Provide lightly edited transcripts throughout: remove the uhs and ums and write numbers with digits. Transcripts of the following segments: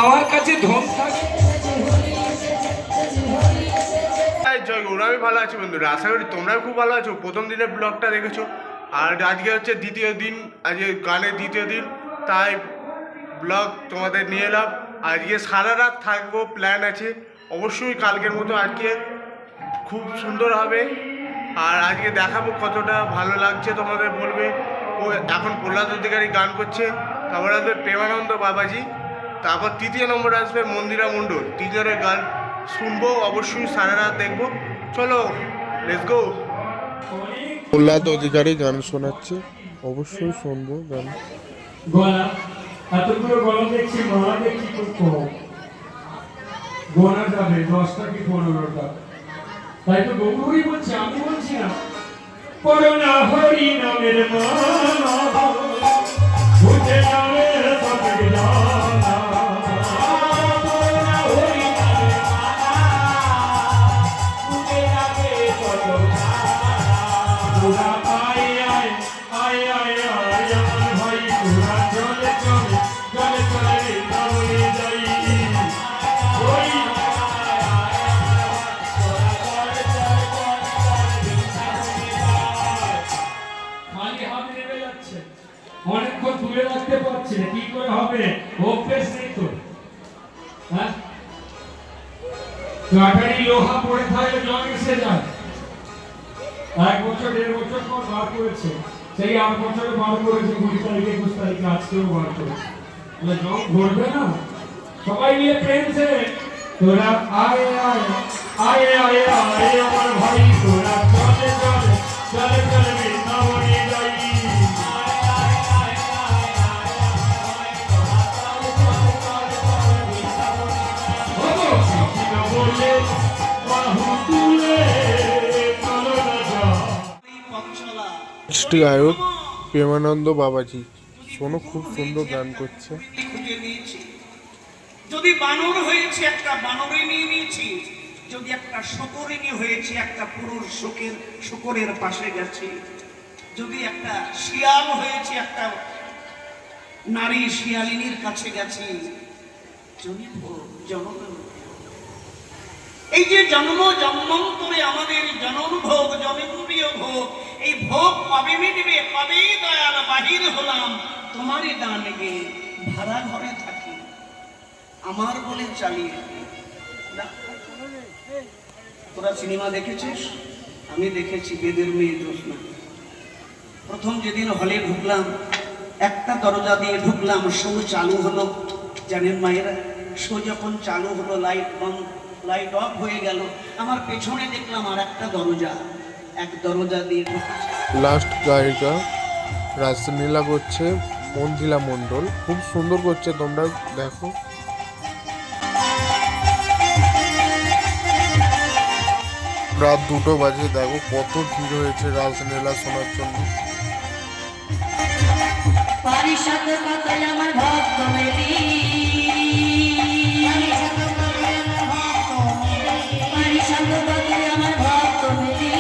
আমার কাছে ধন থাকে। জয় গুরু, আমি ভালো আছি বন্ধুরা, আশা করি তোমরাও খুব ভালো আছো। প্রথম দিনের ব্লগটা দেখেছো, আর আজকে হচ্ছে দ্বিতীয় দিন, আজকে গানের দ্বিতীয় দিন, তাই ব্লগ তোমাদের নিয়ে এলাম। আজকে সারা রাত থাকবো, প্ল্যান আছে। অবশ্যই কালকের মতো আজকে খুব সুন্দর হবে। আর আজকে দেখাবো কতটা ভালো লাগছে, তোমাদের বলবে। ও এখন প্রহ্লাদ অধিকারী গান করছে, তারপর আসবে প্রেমানন্দ বাবাজি, তারপর তৃতীয় নম্বরে আসবে মন্দিরা মণ্ডল। তিনজনের গান শুনবো, অবশ্যই সারা রাত দেখবো। চলো লেটস গো। প্রহ্লাদ অধিকারী গান শোনাচ্ছে, অবশ্যই শুনবো গান। গলা এতগুলো গলা দেখছি, মারা দেখছি খুব কম, গোনা যাবে 10টা কি 15টা। তাই তো গৌরী বলছে, আমি বলছি না। করোনা হরি নামের মালা ভূতে নামের সতক জানা, করোনা হরি নামের মালা ভূতে নামের সতক জানা। আয় আয় আয় আয় আয় আমার ভাই, তোরা চলে চলে চলে চলে বৃন্দাবনে যাই। ওই খালি হাত নেমে যাচ্ছে, অনেকক্ষণ তুলে রাখতে পারছি না, কি করে হবে? অভ্যেস নেই তো। হ্যাঁ, কাটারি লোহা পড়ে থাকলে জং এসে যায়। 1 বছর 1.5 বছর পর বার করেছে, সেই 8 বছরে বার করেছে, 20 তারিখে 21 তারিখে আজকেও বার করেছে। তাহলে জং ধরবে না? সবাই মিলে প্রেম সে তোরা আয় আয় আয় আয় আয় আমার ভাই, তোরা চলে চলে চলে চলে বৃন্দাবনে যাই। কৃষ্ণ বলে বাহু তুলে চলো না যা। নেক্সট গায়ক প্রেমানন্দ বাবাজি, শোনো, খুব সুন্দর গান করছে। খুঁজে নিয়েছি, যদি বানর হয়েছে একটা বানরে নিয়ে নিয়েছি, যদি একটা শকরিনী হয়েছে একটা পুরুষ শকরের পাশে গেছে, যদি একটা শিয়াল হয়েছে একটা নারী শিয়ালিনীর কাছে গেছি। জনম, এই যে জন্ম জন্মান্তরে আমাদের জনম ভোগ, জনপ্রিয় ভোগ, এই ভোগ কবে মিটবে? কবেই দয়াল বাহির হলাম তোমারই দান গে, ভাড়া ঘরে থাকি আমার বলে চালিয়ে না। তোরা সিনেমা দেখেছিস? আমি দেখেছি, বেদের মেয়ে জ্যোৎস্না। প্রথম যেদিন হলে ঢুকলাম, একটা দরজা দিয়ে ঢুকলাম, শো চালু হলো। জানেন মায়েরা, শো যখন চালু হলো, লাইট বন্ধ, লাইট অফ হয়ে গেল, আমার পেছনে দেখলাম আর একটা দরজা, এক দরজা দিয়ে ঢুকেছে। লাস্ট গায়িকা রাসলীলা করছে মন্দিরা মণ্ডল, খুব সুন্দর করছে, তোমরা দেখো। রাত 2টো বাজে, দেখো কত ভিড় হয়েছে রাসলীলা শোনার জন্য। পারিষদ কথায় আমার ভক্ত মেলি, পারিষদ কথায় আমার ভক্ত মেলি,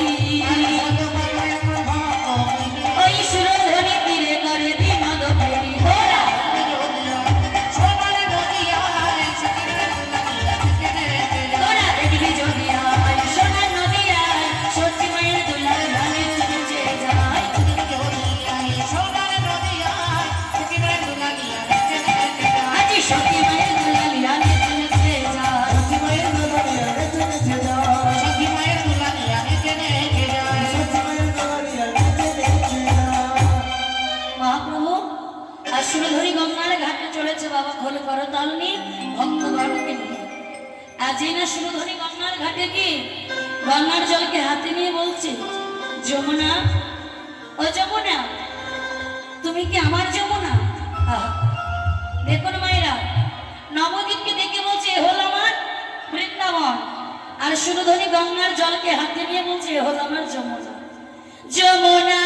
ওই সুরধনী তীরে করে বিনোদ ফেরি। তোরা দেখবি যদি আয় সোনার নদিয়ায়, সত্যি মায়ের দুলার ধানে চুচে যায়। আজি সত্যি মায়ের দুলার ধানে চুচে যায়, সত্যি মায়ের দুলার ধানে চুচে যায়, সত্যি মায়ের দুলার ধানে চুচে যায়, সত্যি মায়ের দুলার ধানে চুচে যায়। মহাপ্রভু আর সুরধরি গঙ্গার ঘাটে চলেছে বাবা, খোল করো তালনি ভক্তগণকে নিয়ে। আজই না সুরধরি গঙ্গার ঘাটে কি গঙ্গার জলকে হাতে নিয়ে বলছে, যমুনা, ও যমুনা, তুমি কি আমার যমুনা? দেখুন মায়েরা, নবদ্বীপকে দেখে বলছে এ হল আমার বৃন্দাবন, আর সুরধরি গঙ্গার জলকে হাতে নিয়ে বলছে এ হল আমার যমুনা। যমুনা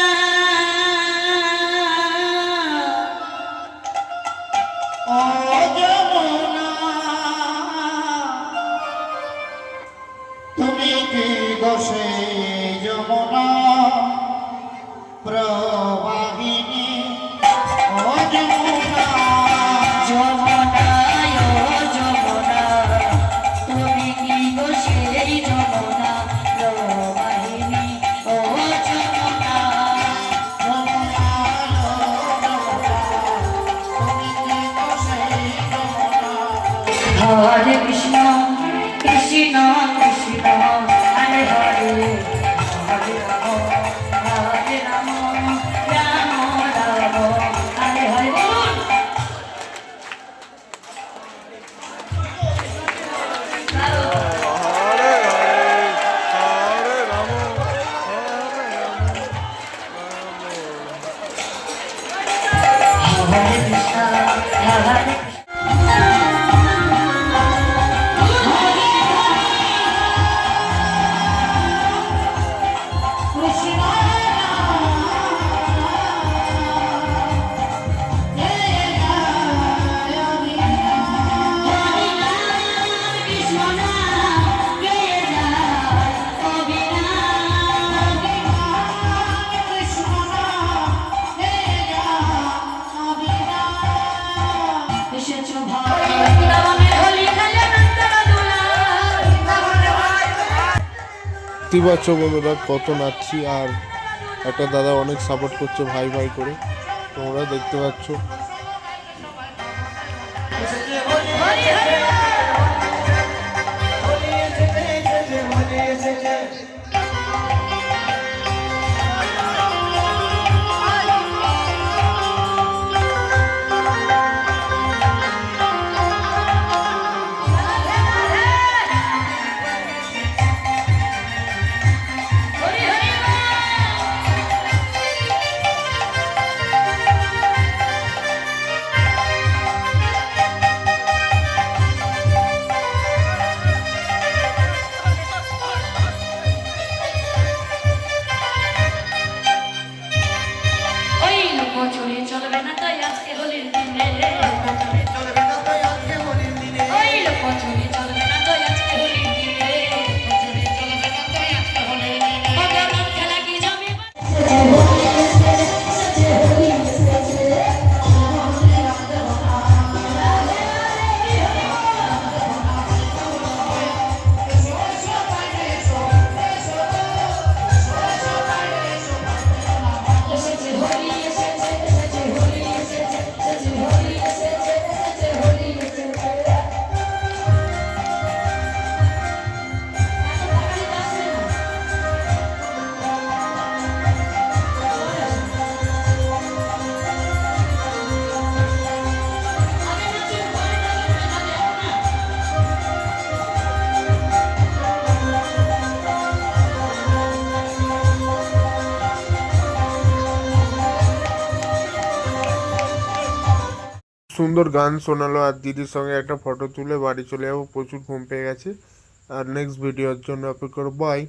ও যমুনা, তুমি কি বসে যমুনা প্রবাহিনী? ও যমুনা, যমুনা হরে কৃষ্ণ কৃষ্ণ কৃষ্ণ হরে হরে হরে রাম হরে রাম রাম রাম হরে হরে বলুন। হরে হরে রাম হরে কৃষ্ণ হরে কৃষ্ণ কৃষ্ণ দেখতে পাচ্ছ বন্ধুরা কত নাচছি, আর একটা দাদা অনেক সাপোর্ট করছে ভাই ভাই করে, তোমরা দেখতে পাচ্ছ। চলে চলবে না তাই আজকে হোলির দিনে ওই লোক চলে চলবে না তাই আজকে হোলির দিনে ভগবান খেলা কি জমি সুন্দর গান শোনালো, আর দিদির সঙ্গে একটা ফটো তুলে বাড়ি চলে যাবো, প্রচুর ঘুম পেয়ে গেছে। আর নেক্সট ভিডিওর জন্য অপেক্ষা করো, বাই।